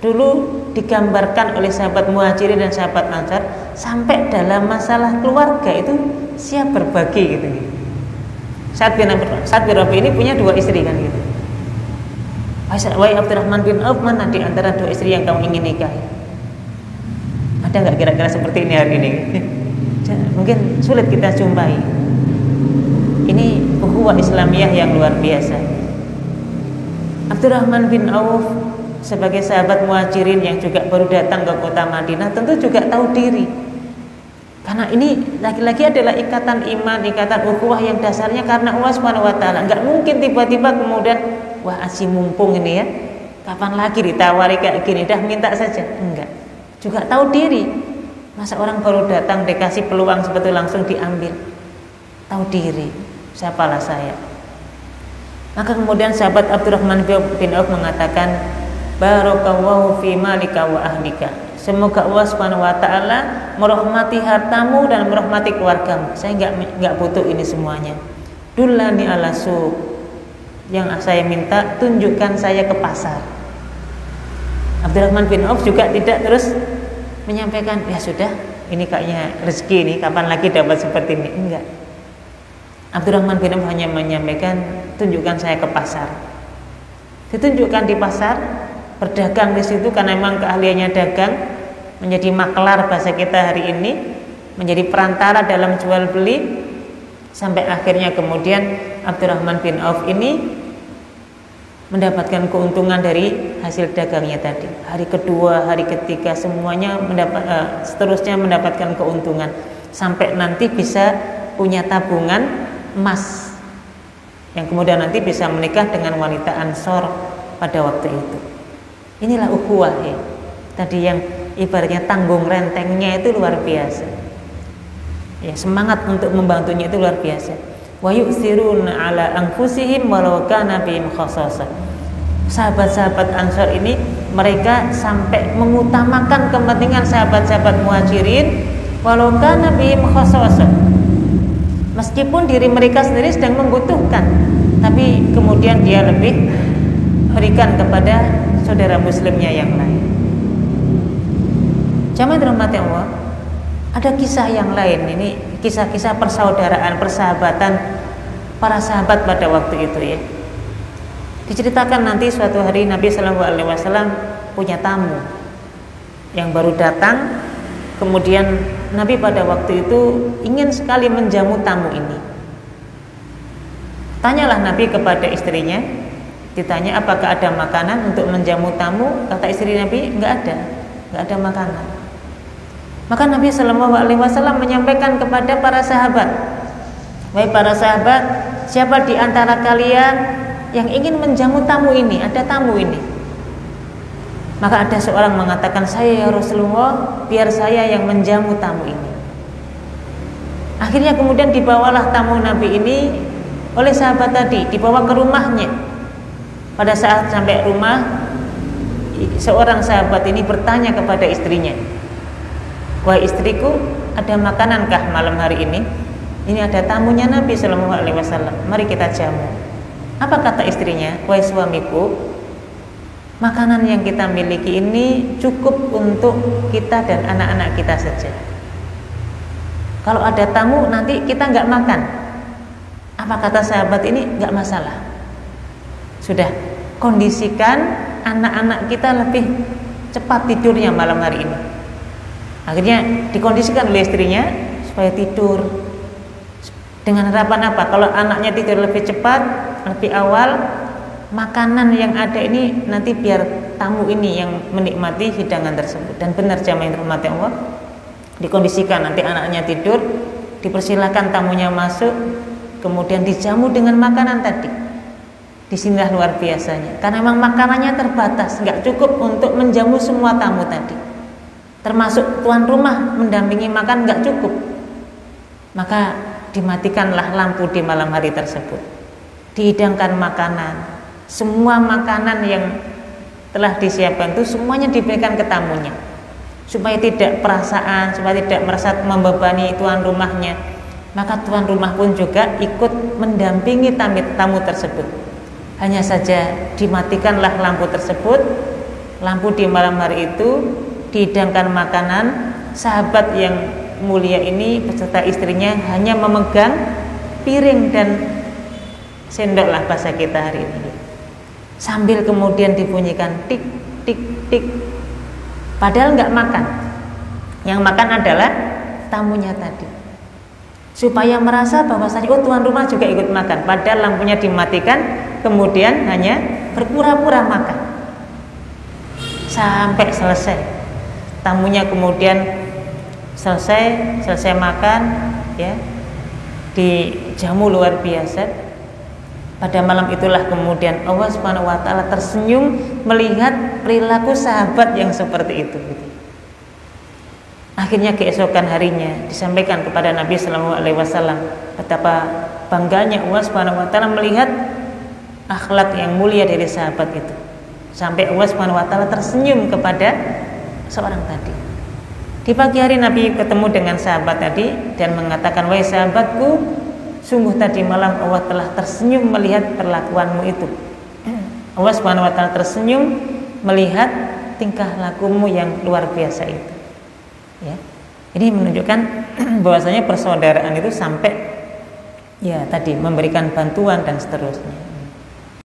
dulu digambarkan oleh sahabat Muhajirin dan sahabat Ansar, sampai dalam masalah keluarga itu siap berbagi gitu. Sa'ad bin Rabi ini punya 2 istri kan gitu. Wahai Abdurrahman bin Auf, mana di antara 2 istri yang kamu ingin nikahi? Ada nggak kira-kira seperti ini hari ini? Mungkin sulit kita jumpai. Ini ukhuwah Islamiyah yang luar biasa. Abdurrahman bin Auf sebagai sahabat Muhajirin yang juga baru datang ke kota Madinah tentu juga tahu diri. Karena ini lagi-lagi adalah ikatan iman, ikatan ukhuwah yang dasarnya karena Allah Subhanahu wa taala. Enggak mungkin tiba-tiba kemudian wah asyik mumpung ini ya, kapan lagi ditawari kayak gini, dah minta saja. Enggak. Juga tahu diri. Masa orang baru datang dikasih peluang seperti langsung diambil. Tahu diri, siapalah saya. Maka kemudian sahabat Abdurrahman bin Auf mengatakan, barakallahu fi malika wa ahlika. Semoga Allah Subhanahu wa taala merahmati hartamu dan merahmati keluargamu. Saya enggak butuh ini semuanya. Dullani ala suq. Yang saya minta, tunjukkan saya ke pasar. Abdurrahman bin Auf juga tidak terus menyampaikan, ya sudah, ini kayaknya rezeki ini, kapan lagi dapat seperti ini. Enggak. Abdurrahman bin Auf hanya menyampaikan, tunjukkan saya ke pasar. Ditunjukkan di pasar, berdagang di situ karena memang keahliannya dagang, menjadi maklar bahasa kita hari ini, menjadi perantara dalam jual beli, sampai akhirnya kemudian Abdurrahman bin Auf ini mendapatkan keuntungan dari hasil dagangnya tadi. Hari kedua, hari ketiga semuanya seterusnya mendapatkan keuntungan sampai nanti bisa punya tabungan emas yang kemudian nanti bisa menikah dengan wanita Ansor pada waktu itu. Inilah ukhuwah ya. Tadi yang ibaratnya tanggung rentengnya itu luar biasa. Ya, semangat untuk membantunya itu luar biasa. Wa yu'thiruna ala anfusihim walau kana bihim khassasah. Sahabat-sahabat Ansor ini mereka sampai mengutamakan kepentingan sahabat-sahabat Muhajirin walau kana bihim khassasah. Meskipun diri mereka sendiri sedang membutuhkan, tapi kemudian dia lebih berikan kepada saudara muslimnya yang lain. Jamaah dirahmati Allah, ada kisah yang lain. Ini kisah-kisah persaudaraan, persahabatan para sahabat pada waktu itu ya. Diceritakan nanti suatu hari Nabi Shallallahu Alaihi Wasallam punya tamu yang baru datang. Kemudian Nabi pada waktu itu ingin sekali menjamu tamu ini. Tanyalah Nabi kepada istrinya, ditanya apakah ada makanan untuk menjamu tamu. Kata istri Nabi, enggak ada makanan. Maka Nabi Shallallahu Alaihi Wasallam menyampaikan kepada para sahabat, wahai para sahabat, siapa di antara kalian yang ingin menjamu tamu ini? Ada tamu ini. Maka ada seorang mengatakan, saya ya Rasulullah, biar saya yang menjamu tamu ini. Akhirnya kemudian dibawalah tamu Nabi ini oleh sahabat tadi, dibawa ke rumahnya. Pada saat sampai rumah, seorang sahabat ini bertanya kepada istrinya, wahai istriku, ada makanankah malam hari ini? Ini ada tamunya Nabi Shallallahu Alaihi Wasallam, mari kita jamu. Apa kata istrinya? Wahai suamiku, makanan yang kita miliki ini cukup untuk kita dan anak-anak kita saja. Kalau ada tamu nanti kita nggak makan. Apa kata sahabat ini? Nggak masalah. Sudah, kondisikan anak-anak kita lebih cepat tidurnya malam hari ini. Akhirnya dikondisikan oleh istrinya supaya tidur dengan harapan apa? Kalau anaknya tidur lebih cepat, lebih awal, makanan yang ada ini nanti biar tamu ini yang menikmati hidangan tersebut. Dan benar jamaah yang dirahmati Allah, dikondisikan nanti anaknya tidur, dipersilakan tamunya masuk, kemudian dijamu dengan makanan tadi. Disinilah luar biasanya, karena memang makanannya terbatas, nggak cukup untuk menjamu semua tamu tadi. Termasuk tuan rumah mendampingi makan nggak cukup. Maka dimatikanlah lampu di malam hari tersebut. Dihidangkan makanan. Semua makanan yang telah disiapkan itu semuanya diberikan ke tamunya, supaya tidak perasaan, supaya tidak merasa membebani tuan rumahnya. Maka tuan rumah pun juga ikut mendampingi tamu tersebut. Hanya saja dimatikanlah lampu tersebut, lampu di malam hari itu dihidangkan makanan. Sahabat yang mulia ini beserta istrinya hanya memegang piring dan sendok lah bahasa kita hari ini, sambil kemudian dibunyikan tik tik tik, padahal nggak makan. Yang makan adalah tamunya tadi, supaya merasa bahwasanya tuan rumah juga ikut makan, padahal lampunya dimatikan, kemudian hanya berpura-pura makan sampai selesai. Tamunya kemudian selesai makan, ya, dijamu luar biasa. Pada malam itulah kemudian Allah Subhanahu wa taala tersenyum melihat perilaku sahabat yang seperti itu. Akhirnya keesokan harinya disampaikan kepada Nabi Sallallahu Alaihi Wasallam betapa bangganya Allah Subhanahu wa taala melihat akhlak yang mulia dari sahabat itu, sampai Allah Subhanahu wa taala tersenyum kepada seorang tadi. Di pagi hari Nabi ketemu dengan sahabat tadi dan mengatakan, wahai sahabatku, sungguh tadi malam Allah telah tersenyum melihat perlakuanmu itu. Allah Subhanahu wa taala tersenyum melihat tingkah lakumu yang luar biasa itu. Ya. Ini menunjukkan bahwasanya persaudaraan itu sampai ya tadi memberikan bantuan dan seterusnya.